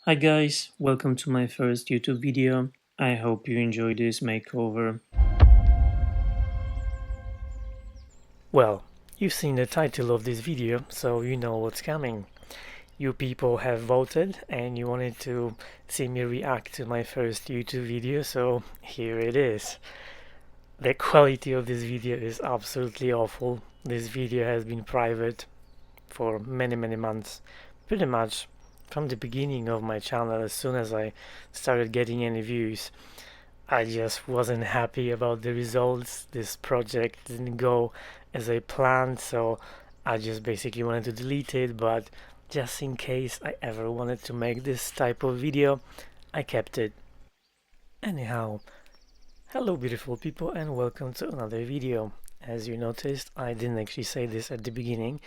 Hi guys, welcome to my first YouTube video. I hope you enjoy this makeover. Well, you've seen the title of this video, so you know what's coming. You people have voted and you wanted to see me react to my first YouTube video, so here it is. The quality of this video is absolutely awful. This video has been private for many months, pretty much from the beginning of my channel. As soon as I started getting any views, I just wasn't happy about the results. This project didn't go as I planned, so I just basically wanted to delete it, but just in case I ever wanted to make this type of video, I kept it. Anyhow, hello beautiful people and welcome to another video. As you noticed, I didn't actually say this at the beginning,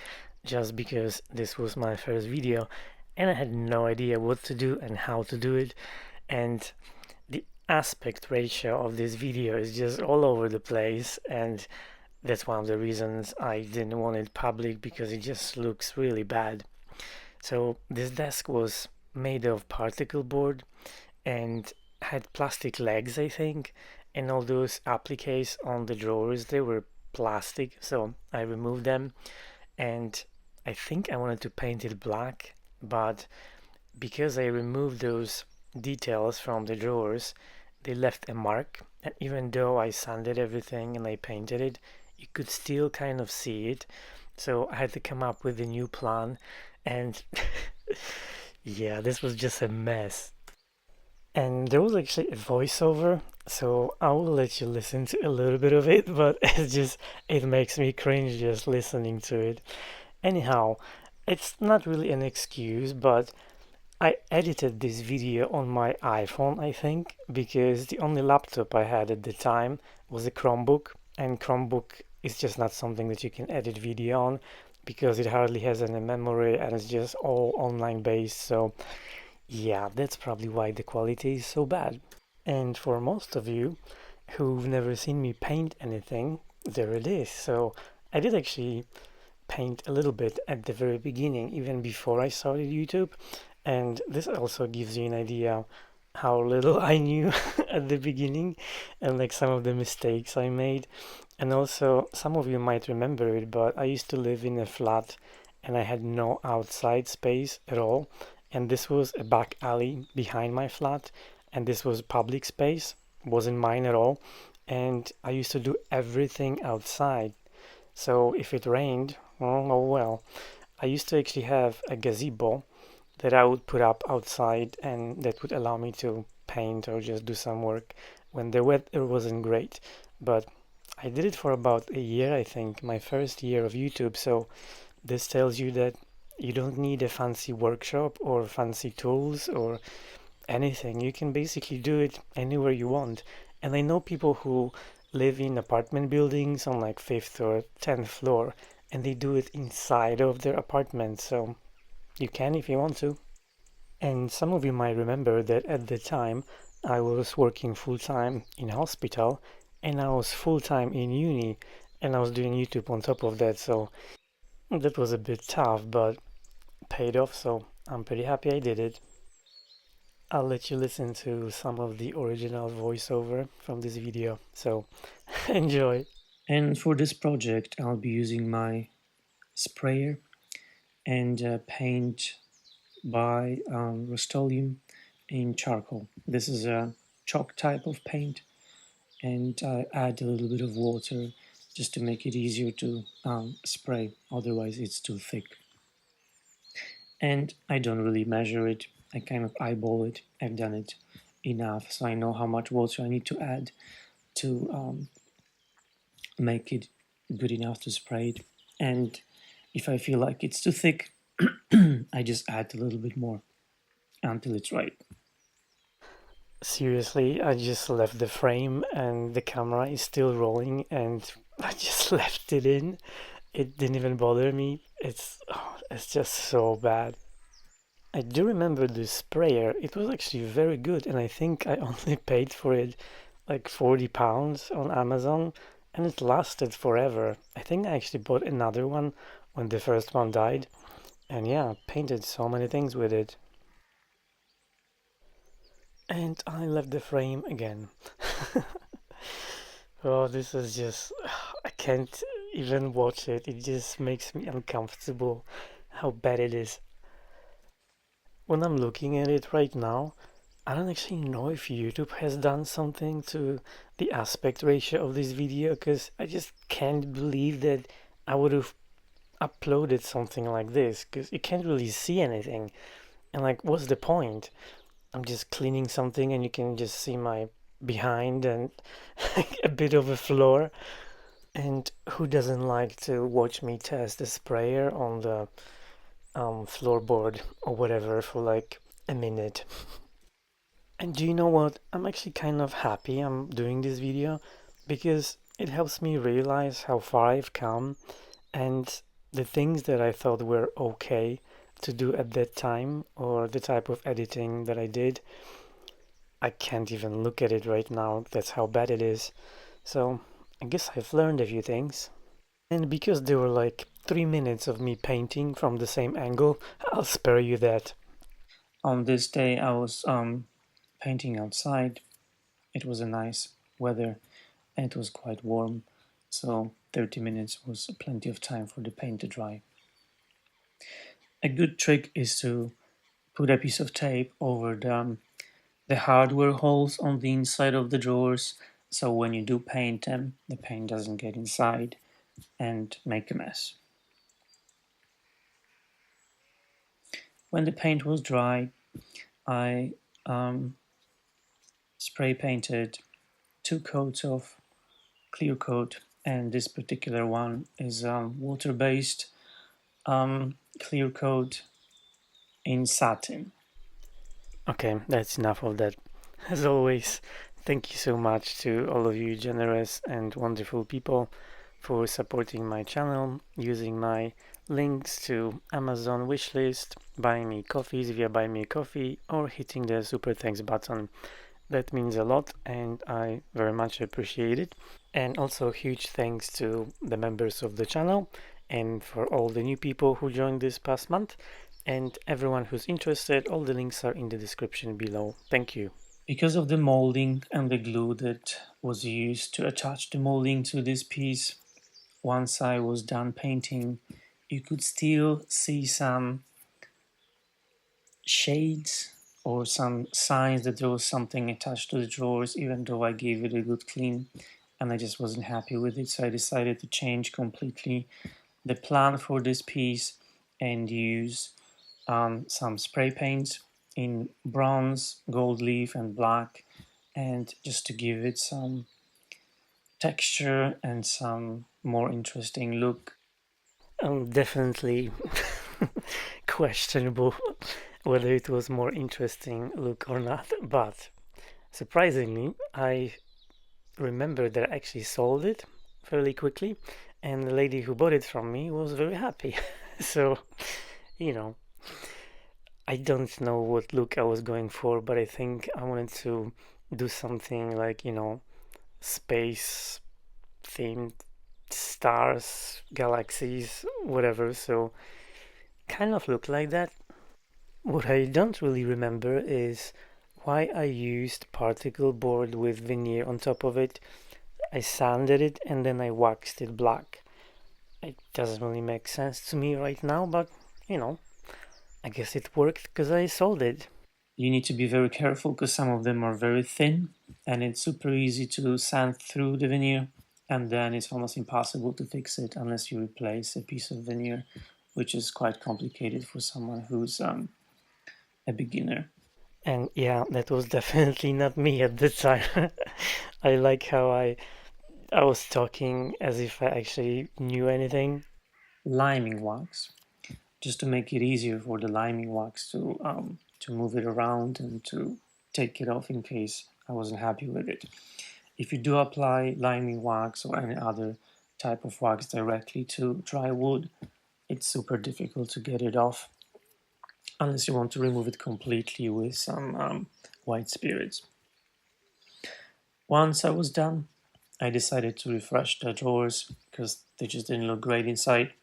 just because this was my first video and I had no idea what to do and how to do it, and the aspect ratio of this video is just all over the place, and that's one of the reasons I didn't want it public, because it just looks really bad. So this desk was made of particle board and had plastic legs, I think, and all those appliques on the drawers, they were plastic, so I removed them, and I think I wanted to paint it black, but because I removed those details from the drawers, they left a mark, and even though I sanded everything and I painted it, you could still kind of see it. So I had to come up with a new plan, and yeah, this was just a mess. And there was actually a voiceover, so I will let you listen to a little bit of it, but it makes me cringe just listening to it. Anyhow, it's not really an excuse, but I edited this video on my iPhone, I think, because the only laptop I had at the time was a Chromebook, and Chromebook is just not something that you can edit video on because it hardly has any memory and it's just all online based. So yeah, that's probably why the quality is so bad. And for most of you who've never seen me paint anything, there it is. So I did actually paint a little bit at the very beginning, even before I started YouTube. And this also gives you an idea how little I knew at the beginning, and like some of the mistakes I made. And also, some of you might remember it, but I used to live in a flat and I had no outside space at all. And this was a back alley behind my flat, and this was public space, wasn't mine at all. And I used to do everything outside. So if it rained, oh well. I used to actually have a gazebo that I would put up outside, and that would allow me to paint or just do some work when the weather wasn't great. But I did it for about a year, I think, my first year of YouTube. So this tells you that you don't need a fancy workshop or fancy tools or anything. You can basically do it anywhere you want. And I know people who live in apartment buildings on like 5th or 10th floor, and they do it inside of their apartment. So you can if you want to. And some of you might remember that at the time I was working full time in hospital and I was full time in uni, and I was doing YouTube on top of that. So that was a bit tough, but paid off. So I'm pretty happy I did it. I'll let you listen to some of the original voiceover from this video. So enjoy. And for this project, I'll be using my sprayer and paint by Rust-Oleum in charcoal. This is a chalk type of paint, and I add a little bit of water just to make it easier to spray, otherwise it's too thick. And I don't really measure it, I kind of eyeball it. I've done it enough so I know how much water I need to add to make it good enough to spray it. And if I feel like it's too thick, I just add a little bit more until it's right. Seriously, I just left the frame and the camera is still rolling, and I just left it in. It didn't even bother me. It's just so bad. I do remember the sprayer. It was actually very good, and I think I only paid for it like £40 on Amazon, and it lasted forever. I think I actually bought another one when the first one died, and yeah, painted so many things with it. And I left the frame again. Oh, this is just, I can't even watch it. It just makes me uncomfortable how bad it is. When I'm looking at it right now, I don't actually know if YouTube has done something to the aspect ratio of this video because I just can't believe that I would have uploaded something like this because you can't really see anything. And like, what's the point? I'm just cleaning something and you can just see my behind and a bit of a floor. And who doesn't like to watch me test the sprayer on the floorboard or whatever for like a minute? And do you know what? I'm actually kind of happy I'm doing this video because it helps me realize how far I've come and the things that I thought were okay to do at that time or the type of editing that I did. I can't even look at it right now. That's how bad it is. So I guess I've learned a few things. And because there were like 3 minutes of me painting from the same angle, I'll spare you that. On this day, I was painting outside. It was a nice weather and it was quite warm, so 30 minutes was plenty of time for the paint to dry. A good trick is to put a piece of tape over the hardware holes on the inside of the drawers, so when you do paint them, the paint doesn't get inside and make a mess. When the paint was dry, I spray painted 2 coats of clear coat, and this particular one is water-based clear coat in satin. Okay, that's enough of that. As always, thank you so much to all of you generous and wonderful people for supporting my channel, using my links to Amazon wishlist, buying me coffees via Buy Me a Coffee, or hitting the super thanks button. That means a lot and I very much appreciate it. And also huge thanks to the members of the channel and for all the new people who joined this past month. And everyone who's interested, all the links are in the description below. Thank you. Because of the molding and the glue that was used to attach the molding to this piece, once I was done painting, you could still see some shades or some signs that there was something attached to the drawers, even though I gave it a good clean, and I just wasn't happy with it, so I decided to change completely the plan for this piece and use some spray paints in bronze, gold leaf, and black, and just to give it some texture and some more interesting look. Definitely questionable whether it was more interesting look or not, but surprisingly, I remember that I actually sold it fairly quickly, and the lady who bought it from me was very happy. So, you know, I don't know what look I was going for, but I think I wanted to do something like, space themed stars, galaxies, whatever. So, kind of look like that. What I don't really remember is why I used particle board with veneer on top of it. I sanded it and then I waxed it black. It doesn't really make sense to me right now, but I guess it worked because I sold it. You need to be very careful because some of them are very thin and it's super easy to sand through the veneer, and then it's almost impossible to fix it unless you replace a piece of veneer, which is quite complicated for someone who's a beginner. And yeah, that was definitely not me at the time. I like how I was talking as if I actually knew anything. Liming wax, just to make it easier for the liming wax to move it around and to take it off in case I wasn't happy with it. If you do apply liming wax or any other type of wax directly to dry wood, it's super difficult to get it off unless you want to remove it completely with some white spirits. Once I was done, I decided to refresh the drawers because they just didn't look great inside.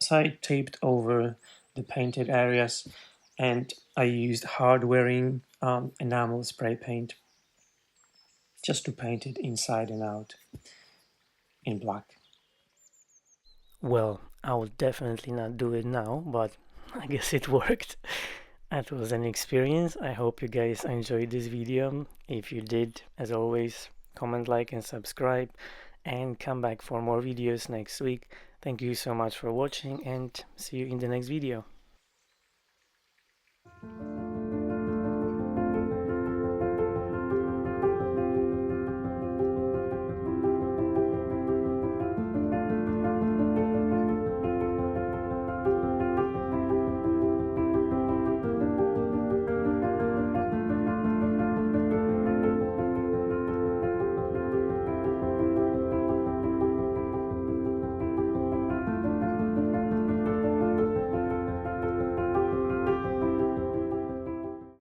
So I taped over the painted areas and I used hard wearing enamel spray paint just to paint it inside and out in black. Well, I will definitely not do it now, but I guess it worked. That was an experience. I hope you guys enjoyed this video. If you did, as always, comment, like, and subscribe, and come back for more videos next week. Thank you so much for watching, and see you in the next video.